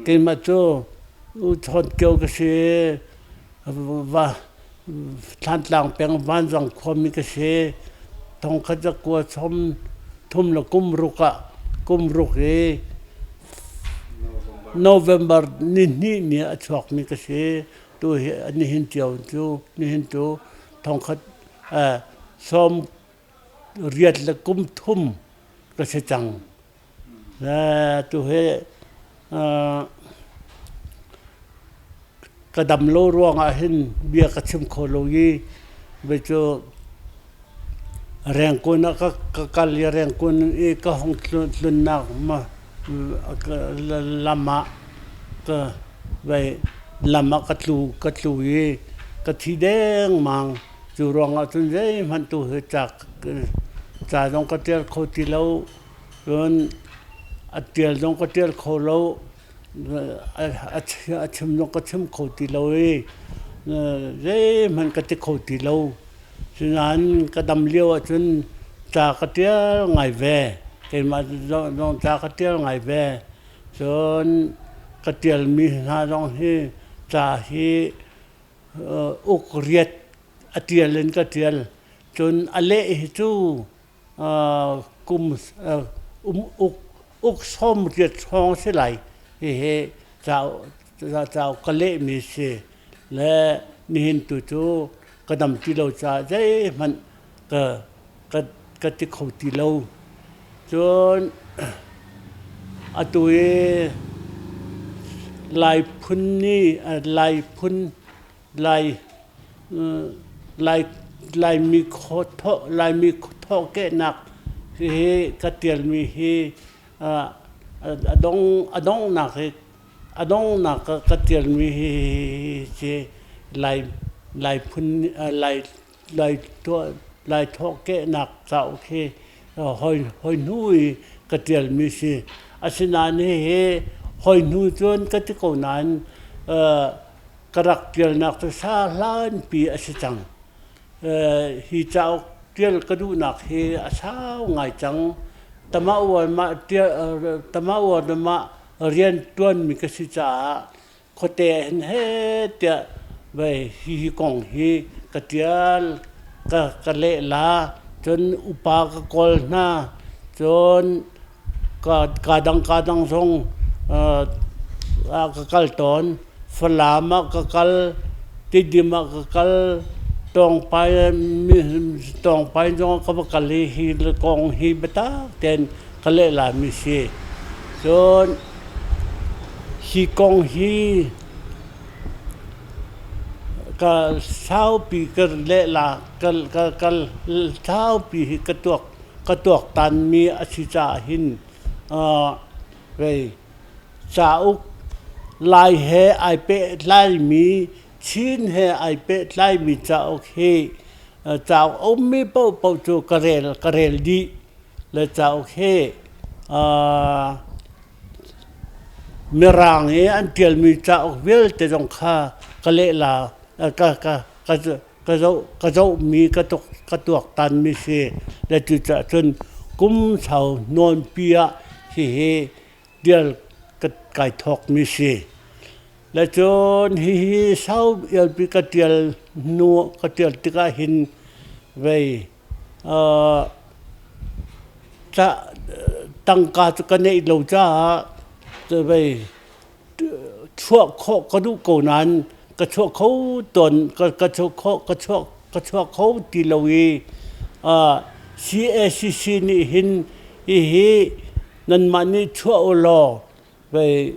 cái mà cho thôn kêu cái xe và than lang bèn van rằng khomi cái xe thong khát giặc qua thom thum là kum ruk e November ni achok mi cái xe tôi ni hin chiều chú ni hin chú thong khát som riết là kum thum cái xe chẳng là tôi cái đầm lô ruộng hin bia cái chim khô lô y bây giờ rèn quân các cái rèn quân y cái hong lân nạc mà lama cái vậy lama cái lù y cái thi đen mang chú ruộng ở trên đấy mình tu hết chặt trong cái tiền khô ti lâu rồi tiền trong cái tiền khô lâu chim nó có chim khô ti lâu ấy dễ mình cái khô ti lâu cho nên cái đầm liêu ở trên trà cái tiếng ngày về cái mà trong trà cái tiếng ngày về cho cái tiền mi ha trong hi trà hi uk riết tiền lên cái tiền cho lệ chú cùng uk xóm riết xóm sẽ lại he chào cái lệ mi se lệ nihin tu chú cái đầm ti lâu cha dễ mình cái khẩu ti lâu cho tôi lại phun ni lại mi khó thọ cái nặc thì cái tiền mi hi adong nặc cái tiền mi hi chỉ lại phun lại thọ cái nặc tạo khi hồi nuôi cái tiền mi si xin anh he hồi nuôi chôn cái câu nan cái đặc tiền nặc từ xa lan pi chẳng hi chào tiền cái du nặc he sao ngày chẳng tamau mà riêng tuần mi cái si cha có thể hết tiệt vậy hi kong hi cái tiền cái lệ là chôn upa cái col na chôn cái đăng song cái cal ton falama cái cal tidima cái cal tong pai trong cái cal hi kong hi beta ten cái lệ là mi si chôn hi kong hi cái sao bị cái lệ là cái sao bị cái tuộc tan mi asita hin về sao lai he ai pe lai mi chin he ai pe lai mi sao he sao ôm mi bao chu cái rel đi là sao he merang he an tiel mi sao vel te dong kha cái lệ là cái dấu mi cái tuộc tan mi se để chú trả chân cũng sau non pia thì điều cái thọc mi se là chôn hi sau yêu bị cái điều nua cái điều tí cái hin về cha tăng ca cho cái này lâu cha về chuộc khó có đủ cầu nan cái chuộc khâu tuần cái chuộc khâu tì lâu y CSCC ni hin hi nên mà ni chuộc lo về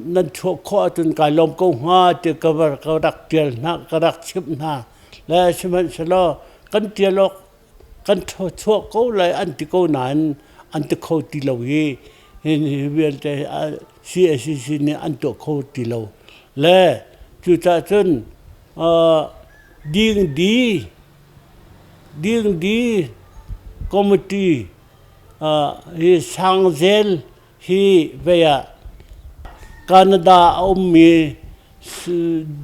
nên chuộc khó tuần cái lồng công hoa thì cái đặc tiền na cái đặc chip na là xem xem lo cái tiền lo cái chuộc khâu lại anh thì câu nan anh thì khâu tì lâu y hin về cái CSCC ni anh thì khâu tì lâu lẽ chú ta chân điên đi committee hi sang zel hi về Canada ông mi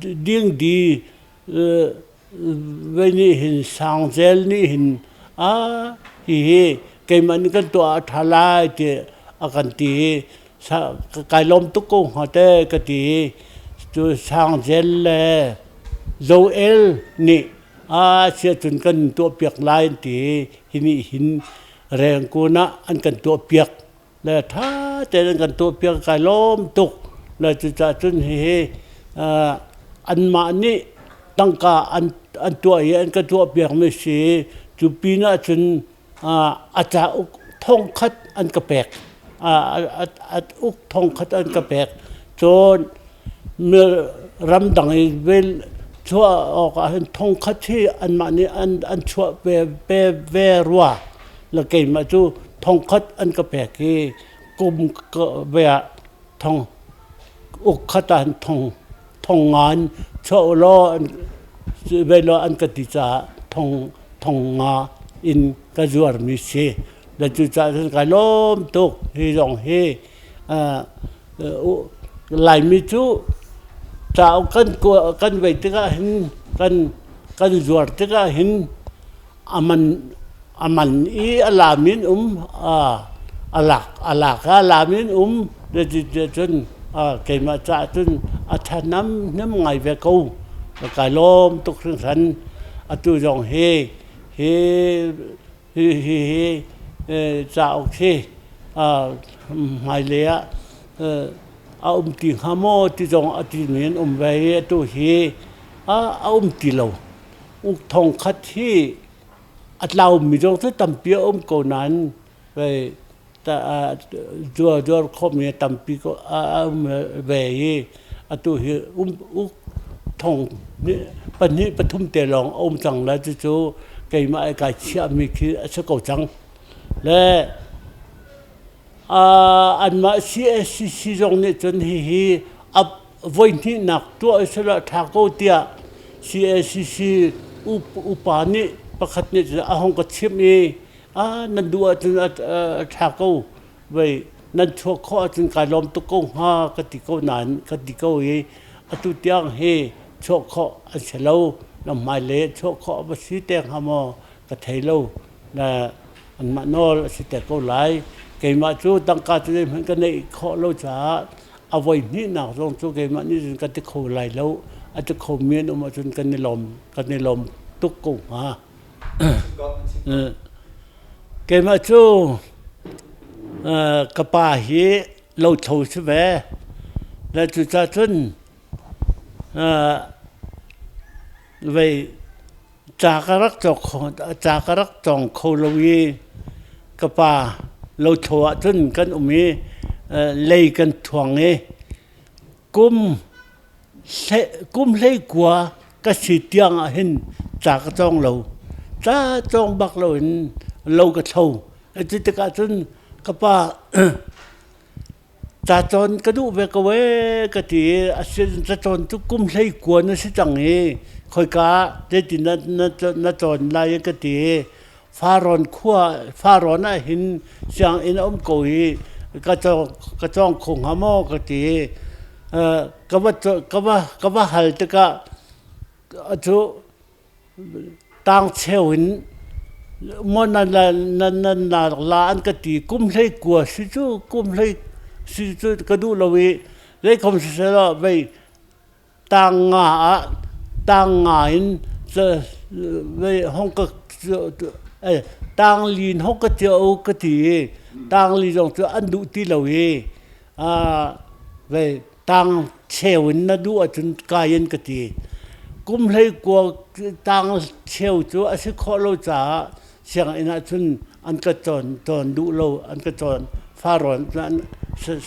điên đi về ni hin sang zel ni hin hi cái mình cái tua thalai thì akan ti กายลมตุกงหอเตกติจูช่างเจลเลโซเอลนี่เสียจนกันตัวเปียกลายตีหินแรงกูนะอันกันตัวเปียกแล้วถ้าแต่กันตัวเปียกกายลมตุกแล้วจะจนอันมานี่ตั้งกาอันตัวอันกันตัวเปียกไม่ใช่จุปีน่ะจนอาจารย์ทองคัดอันกระแปกอุกทองคัดอันกระแปกจนเมื่อรำดังเวลชั่วออกอันทองคัดที่อันมานี่อันชั่วเวรัวแล้วเกิดมาจู่ทองคัดอันกระแปกที่กุมก็เวทองอุกคัดอันทองงานชั่วล้อเวลาอันกติจาทองงาอินกระจวดมิเชแล้วจู่จะกายล้มตุกที่รองเฮหลายมิจู่จะเอากันไว้ที่ก็เห็นกันจวดที่ก็เห็นอามันอัลลามินอัลลาอัลลามินเดี๋ยวจนเกิดมาจากจนอาชาน้ำไงเวกูกายล้มตุกถึงสันจู่รองเฮจะโอเคไม่เลี้ยเอาตีขโมยที่จงตีเหมือนไว้ตัวเฮเอาตีเราอุกทองคัดที่เรามีจงที่ตั้มเปียก่อนนั้นไปแต่จัวครบเนี่ยตั้มปีก็ไว้ตัวเฮอุกทองนี่ปัจจุบันปฐุมเตลองจังแล้วจู่เกี่ยมาไอ้กายเชื่อมีคือสกอจังและอันมาซีจงเนี่ยจนฮีอับวันที่นักตัวอิสระทากเตียซีอุปานิประคัตเนี่ยจะเอาห้องกระชิบนี่นั่นดูจนทากไว้นั่นชั่วข้อจนการล้มตุกงกติกนั้นกติกตุเตียงเฮชั่วข้ออันเฉลาลำไม่เละชั่วข้อภาษีแตงหามอกระเทยโลนะอันมาโนสิแต่ก็ไหลเกี่ยมาจู่ตั้งการจะได้เหมือนกันในข้อโลจ้าเอาไว้นี่หนักตรงจู่เกี่ยมานี่จนกันที่เขาไหลแล้วอาจจะเขาเมียนออกมาจนกันในลมตุกกุ้งเกี่ยมาจู่กระป๋าฮีเราโชว์ใช่ไหมแล้วจู่จ้าจนไว้จากรักจองโคลวีกป่าเราโชว์จนกันมีเลยกันทวงกุมเลยกว่าก็สิเตียงเห็นจากจองเราจ้าจองบักเราเห็นเราก็โชว์จิตกาจนกป่าจ่าจนกระดูเวกเวกตีจ่าจนทุกกุมเลยกว่านั่นสิจังคอยกาเด็ดนั่นจนลายกตีฟ้าร้อนขั้วฟ้าร้อนน่ะเห็นเสียงอินกุยกระจองคงหามอกตีก็ว่าหัลตะกะจุต่างเชวินมันนั่นลานกตีกุมเลยกว่าสิจูกุมเลยสิจูกระดูเราเลยคำเสนอไปต่างงานจะไปห้องก็ต่างลีนห้องก็เจอก็ตีต่างลีนจะอันดุที่เราไปต่างเชวินนั่นดูจนกายันก็ตีกุมเลยกว่าต่างเชวจะอาศัยข้อเราจะเสียงอินาจนอันก็จนดูเราอันก็จนฟ้าร้อนนั่น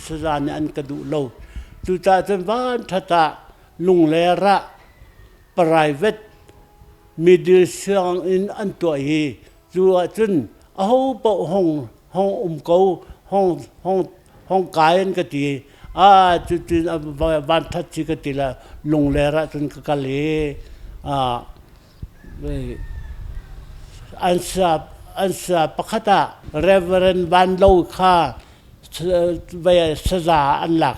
สถานอันก็ดูเราจุดจนบ้านทัตะลุงเลระprivate มีดีเสียงอินอันตัวจูจนเอาปะห้องเก่าห้องกายอันก็ตีจุดบ้านทัดจิกตีละลุงเลระจนก็เลยอันสาปะขตาเรเวอเรนบันโลค่าไปสซาอันหลัก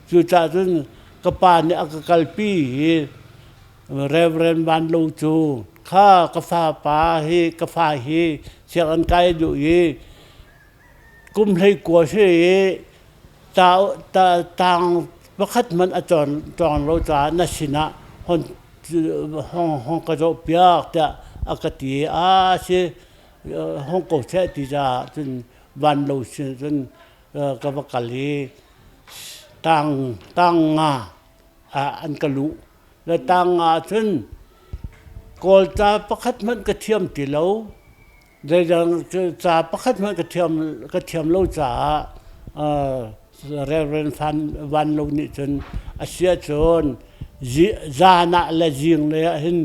จุดจนกปานเนี่ยกลปีเรเวอเรนบันโลจูข้ากฟ้าป่ากฟ้าเสียงอันไกลอยู่กุมให้กลัวเสีย ตาตาต่างประคัดมันอาจารย์จองเราจะนัชนะห้องกระโดดเปียกแต่อากาศสิห้องโกเชติจะจนวันเราจนกับกะลีต่างงาอันกะลุและต่างงาจนกอลจะประคัดมันกระเทียมติเราเรื่องจะประคัดมันกระเทียมเราจะเรื่องวันเรานี่จนอาเซียจนจานะและจิงเลยเห็น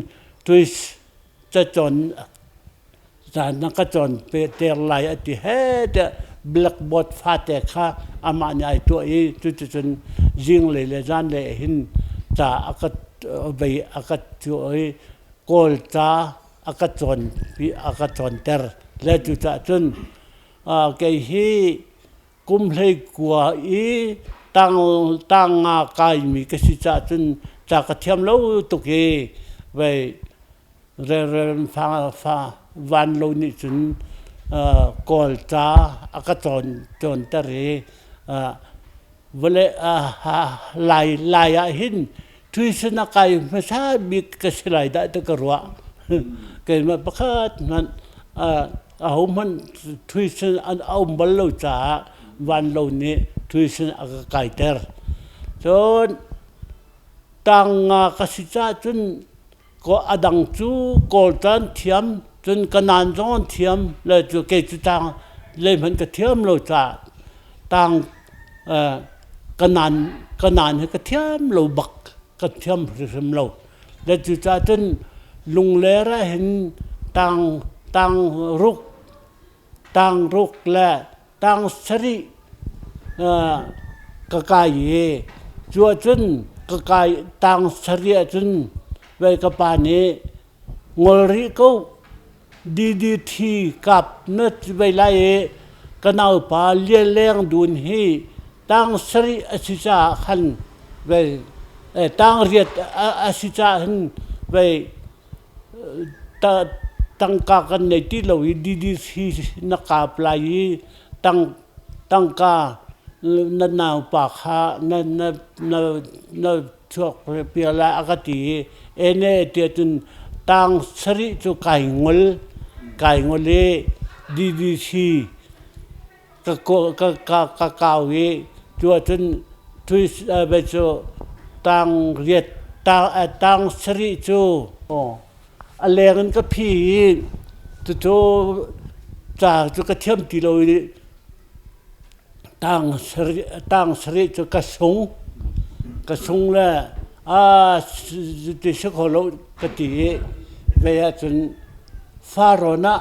ตุยจะจนจานะก็จนเปเตอร์ไลอติเฮดแบล็กบอร์ดฟาเตค่ะอามาเนี่ยตัวจุดจนจิงเลยจานเลยเห็นจะอากาศไปอากาศตัวกอลจะอากาศจนปีอากาศจนเตอร์และจุดจนแกฮีกุมเลยกว่าตั้งกายมีกษัตริย์จนจากกระเทียมเราตุกไปเรื่องฟ้าวันเรานี่จนกอลจ้าอากาศจนเตอร์เวลลายหินทุยสนกายไม่ใช่มีกษัตริย์ได้ตะกรัวเกิดมาประคัดมันเอามันทุยสนเอาบอลเราจ้าวันเรานี่ทุยสนอากาศไกเตอร์จนตั้งกษัตริย์จนก็อดังจูกอลจันเทียมจนกันนานจอนเทียมเลยจูเกจุตังเลยมันก็เทียมเราจ้าตั้งกันนานให้ก็เทียมเราบักก็เทียมเราแล้วจุจ้าจนลุงเลระเห็นตั้งรุกและตั้งสริกกายจัวจนกกายตั้งสริจนไว้กับปานี้งอริก็ดีทีกับนึกไว้ไล่กันเอาปาเลี้ยงดุนฮีตั้งสริอสิจาขันไว้ตั้งเรียดอสิจาขันไว้ตั้งกากันในที่เราดีทีนักการปลายตั้งกานั่นนาวปากฮะนั่นช่วงเปลี่ยนละอากาศเอเนเตียจนตั้งสริจุไก่งลดีทีก็กาวจัวจนทุยไปจูตั้งเรียดตั้งสริจูอะไรกันก็พี่จูจากจุกระเทียมตีเราตั้งสริจุกระสงแล้วที่สกอเรากติเวียจนฟาโรนะ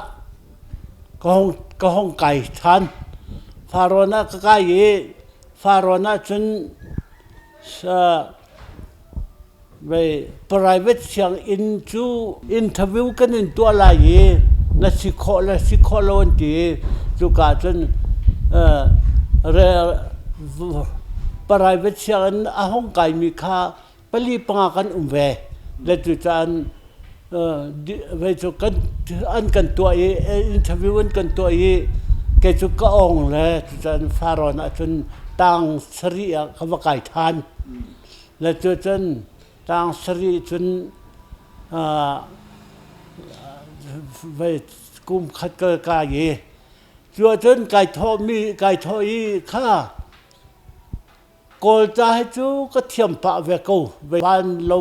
ก็ห้องไก่ทันฟาโรนะก็ไก่ฟาโรนะจนไป private เสียงinterview กันในตัวอะไรนักสิโคโลนตีจุกาจนprivate เสียงห้องไก่มีค่าปลีปังกันเวและจุดอันเวจุกันอันกันตัวinterview กันตัวแกจุกก็องเลยจุดอันฟาโรนะจนตั้งสริยคำว่าไก่ทานและจุดอันตั้งสริจนไปกุมขัดเกกายจัวจนไก่ทอมีไก่ทอข้ากอลจะให้จูก็เทียมปะเวกูบ้านเรา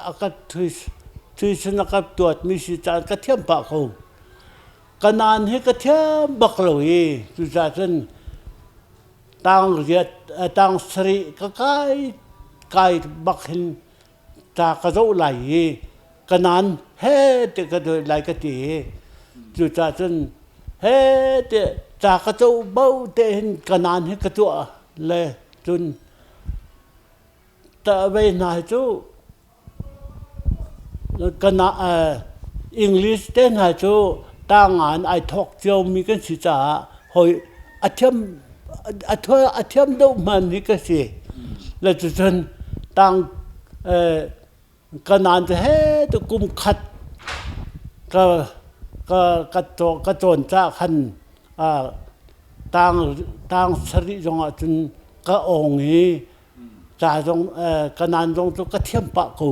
อากาศทุยสนักตัวมีสิจานก็เทียมปะกูกันนานให้ก็เทียมบักเราจุดจนตั้งเรียดตั้งสริก็ไก่บักหินจากกระโดดไหลกันนานเฮ้แต่กระโดดไหลกตีจุดจนเฮ้แต่จากกระโดดเบาแต่เห็นกันนานให้กระตัวเลยจนแต่เวนายจูกันนะอังกฤษเต้นหายจูตั้งงานไอทอกเจียวมีกันสิจ้าหอยอาเทียมดูมันนี่ก็สิแล้วจนตั้งกันนานจะเฮ้ตุกุมขัดก็โจนจ้าขันตั้งสริจงจน ก็องนี้จ่าตรงกนานตรงก็เทียมปะกู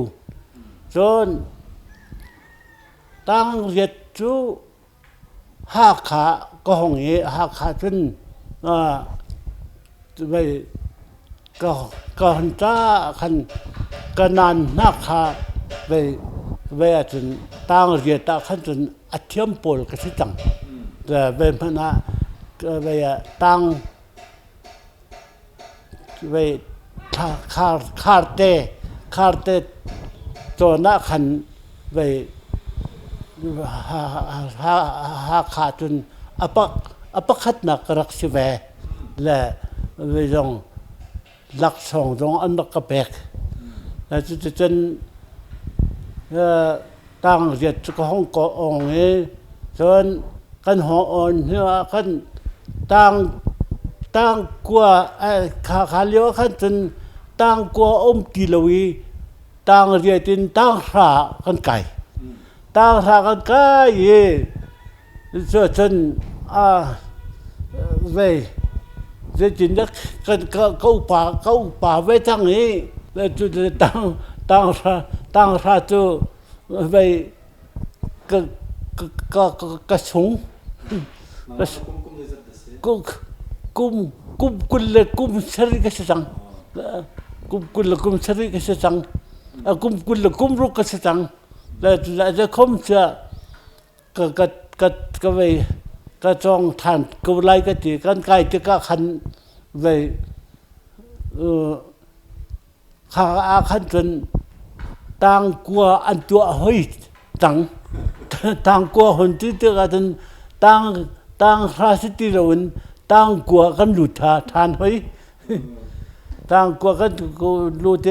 จนตั้งเรียดจูห้าขาก็ห้องนี้ห้าขาจนไปก็หันจ้าขันกนานหน้าขาไปจนตั้งเรียดตาขันจนอัดเทียมปอลก็สิจังแต่เป็นพนะไปตั้งไปคาร์เตตัวหน้าขันไปหาขาจนอปขัดนักรักสิเวและไปจงลักส่งจงอันนักกระเบกและจนตั้งเรียนก็ห้องก่อองนี้จนกันหัวอ่อนเนื้อกันตั้งกลัวขาเลี้ยวกันจนตั้งกลัวกิโลวีตั้งเรียนตั้งรากันไก่ตั้งรากันไก่จนเว้ยจะจินดักกันเข้าป่าไว้ทั้งนี้แล้วจุดตั้งราจูเว้ยก็สูงกุมเลยกุมสริกสังกุมเลยกุมสริกสังกุมเลยกุมรุกสังแล้วจะคมจะก็ไปก็จ้องทานก็ไล่ก็ตีกันไกลจะก็ขันไปข้าขันจนต่างกลัวอันตัวเฮ้ยต่างกลัวคนที่เจอกันต่างราศีที่เราต่างกลัวกันหลุดทานเฮ้ยต่างกลัวกันหลุดเต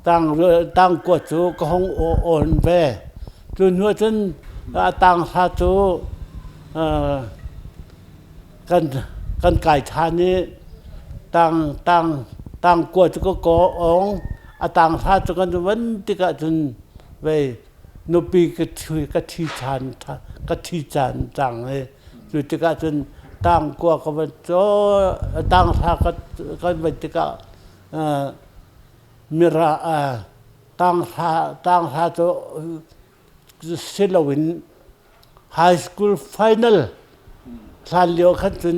ต่างกลัวจูก็ห้องอ่อนไปจนหัวจนต่างราจูกันไก่ทานนี้ต่างกลัวจูก็ก่อองต่างราจูกันวันที่กันจนไปนปีกที่จานจังเลยจุดที่กันจนต่างกลัวก็มันโจต่างราก็เป็นที่กันมีราต่างราโจศิลวินไฮสคูลไฟแนลทานเลี้ยวขันจน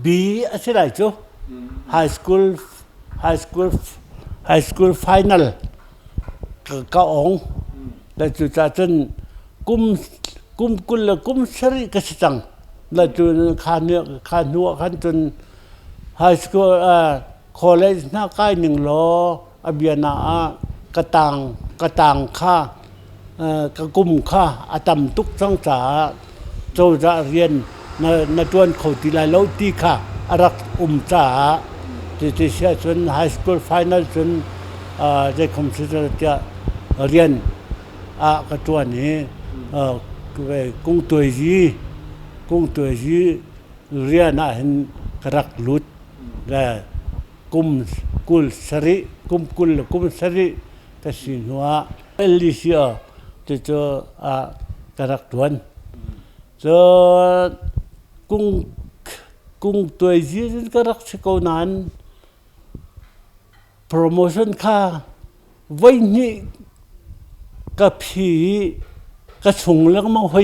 บีอะไรจ๊ะไฮสคูลไฟแนลก็องแล้วจุดจนกุมกุมสริกสิจังแล้วจุดขานัวขันจนไฮสคูลคอลเลจหน้าใกล้1 ล้ออเบียนากระตังค่ากระกุมค่าอาตมทุกสังสาโจจะเรียนในตัวเขาที่ไรแล้วที่ค่ะรักจ่าที่เสียจนไฮสคูลไฟแนลจนได้คอมพิวเตอร์จะเรียนกับตัวนี้ไปกุ้งตัวจีเรียนเห็นรักลุดและกุลสริกุมสริก็สินหัวเอลิเซียจะกรักตัวนจะกุ้งตัวจีนกรักสิโกนันโปรโมชั่นค่าไว้นี่กับผีกระชงแล้วก็มาให้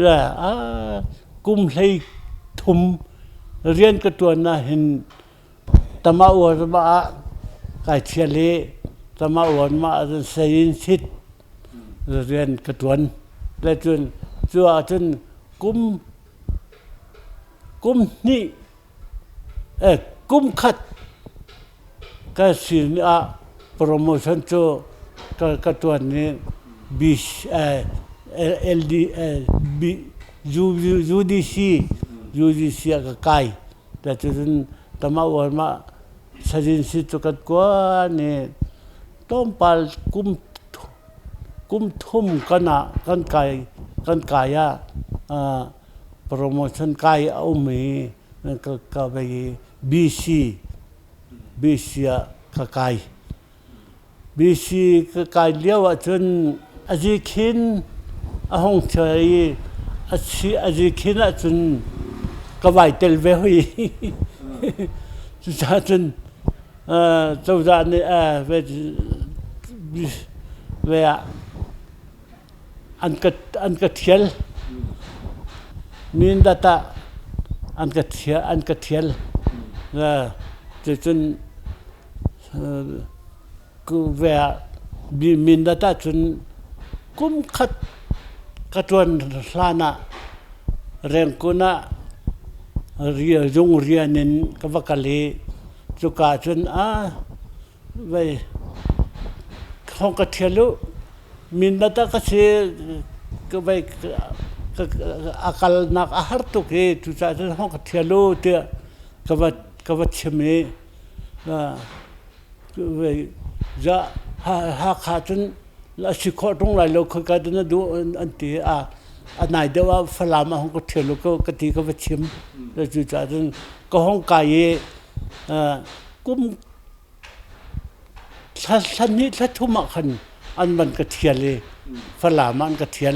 แล้วกุมเลยทุ่มเรียนกับตัวน่ะเห็นตมาอวดมาไก่เชียเล่ตมาอวดมาเสียนชิดเรียนกับตัวแล้วจนกุมนี่กุมขัดก็สินโปรโมชั่นโจกับตัวนี้บีLD UDC ก็ไกลแต่จนตมาอวดมาสถิติตุกัดกว่านี่ต้องไปกุมทุ่มกันไกลโปรโมชั่นไกลเอามีก็ไปBCก็ไกลBCก็ไกลเลี้ยวจนอาจิคินห้องเฉยอาจิคินจน cái vài tel về huy ra chân châu ra này về ăn cái thiel min data ăn cái thiel là chân cứ về min data chân cũng khát cái tuần lana rèn kuna ria dung ria nên cái vật kali cho cả chân vậy không có thiệt luôn mình đã ta cái cái vậy akal nak ahar tu cái tu sa không có thiệt luôn thì cái vật chim này vậy giờ ha chân là sự khó trong lại lâu cái đó đủ anh tí anh này đâu phải làm mà không có thiệt luôn cái tí cái vật chim là tu sa chân có không cái cũng thânนี้ถ้าทุ่มขันอันมันกระเทียเลยฝรั่งมันกระเทียล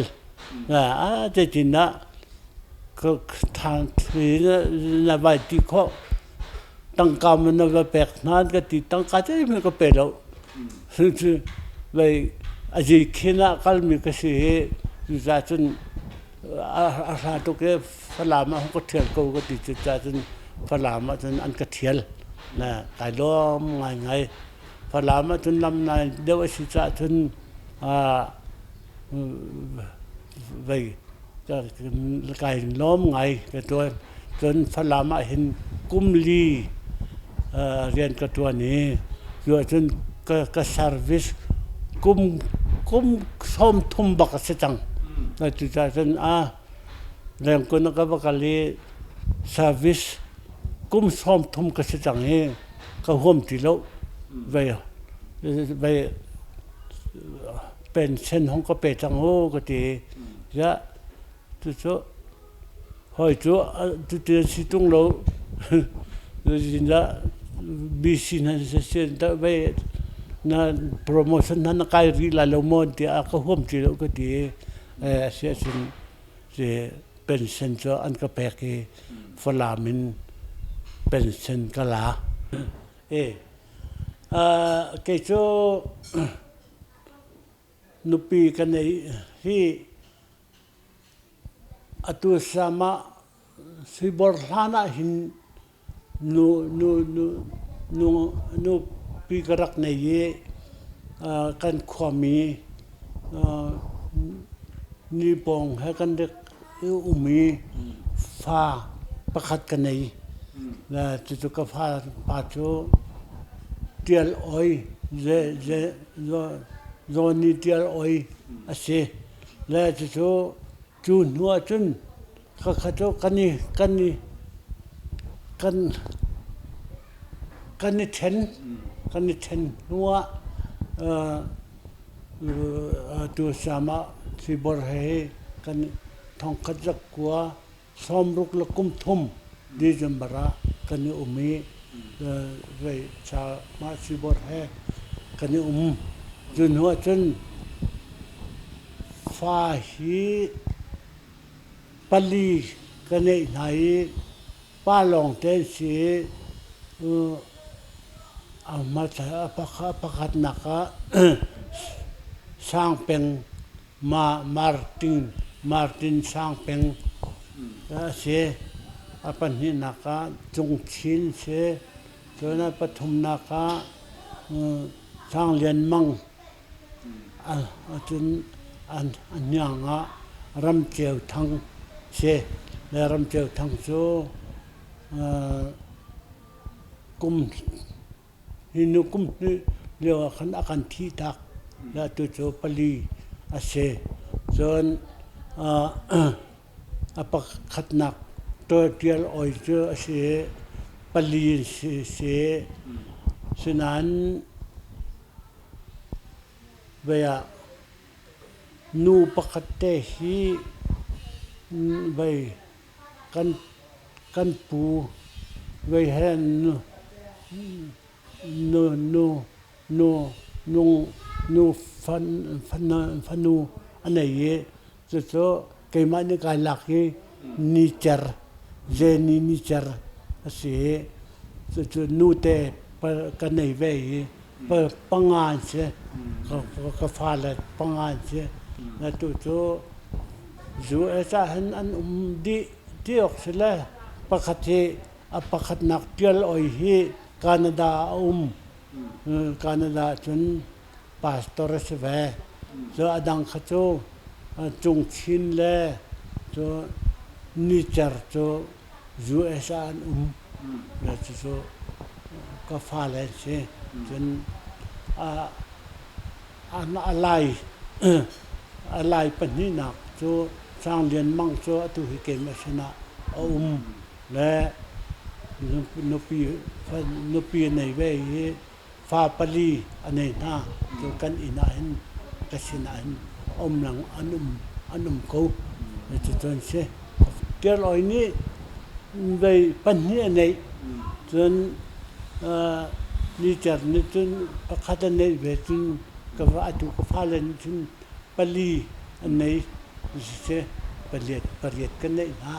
แต่จริงนะก็ทางที่นะใบที่เขาตั้งกรรมมันว่าแปลกนั้นก็ติดตั้งการที่มันก็เป็นแล้วซึ่งใบอาจจะคิดนะก็มีกระสีอยู่จากจนอาหารทุกอย่างฝรั่งมันก็เทียลก็ติดจากจนฝรั่งมันอันกระเทียลนะแต่ล้อมไงฝรั่งมันจนลำนายเดี๋ยวสิจะจนไปก็ไก่ล้อมไงกับตัวจนฝรั่งมันเห็นกุ้มลีเรียนกับตัวนี้อยู่จนก็เซอร์วิสกุ้มส้มทุ่มบักเสจังแล้วจุดจนเรื่องคนก็บักลีเซอร์วิสกุ้มส้มทุ่มกเสจังนี้ก็ห่วมที่แล้วไปเป็นเส้นของก็เป็นจังโหก็ดีจะทุกชั่วหอยชั่วทุกเดือนสิตุงเราจินละบีซีนั่นเสียแต่ไปนั่นโปรโมชั่นนั่นก็รีลาลงมอนที่ก็ห่วมที่เราก็ดีเสียสินเสียเป็นเส้นชั่วอันก็แปลกฝรั่งมันเป็นเส้นกะลาcái chỗ nụ pi cái này hi atu sama si borhana hin nu pi karak này ye kan khami ni bong hay kan dek umi pha pakhat cái này là chú cái pha chỗ tiel oi zo ni tiel oi ase la chu nuwa chun khacho kani ten nuwa tu sama si bor he kan thong khajak kwa somruk la kum thum di jambara kani umi về cha ma si bor he kani jun hoa chân pha hi pali kani nai pa long ten si ma cha pakhat naka sang peng Martin sang peng se apan hi naka chung chin se cho na pathum naka sang lian mang chun an nyanga ram cheu thang se le ram cheu thang so kum hinu kum leo khan akan thi tak la tu cho pali ase chon apak khatnak to tial oi cho ase pali se sinan baya nu pakate hi bay kan pu bay hen no fanu anai ye cho cái mai ni kai lak hi ni cher Jenny Nicher si chu nu te ka nei ve pangan se ka fala pangan se na tu chu zu esa han an di tiok sela pakhat a pakhat nak tial oi hi Canada Canada chun pastor se ve zo adang khachu chung chin le cho Nicher cho zu esa an na chu ka fala se chun an alai panina cho sang lian mang cho tu hi ke ma sina le no pi nei ve hi fa pali anei na cho kan ina hin ka sina hin lang anum ko chu chon se ker oi ni ve pan ni nei chon ni char ni chun pakhat nei ve chun ka va tu ka fa len chun pali anei se pariet kan nei na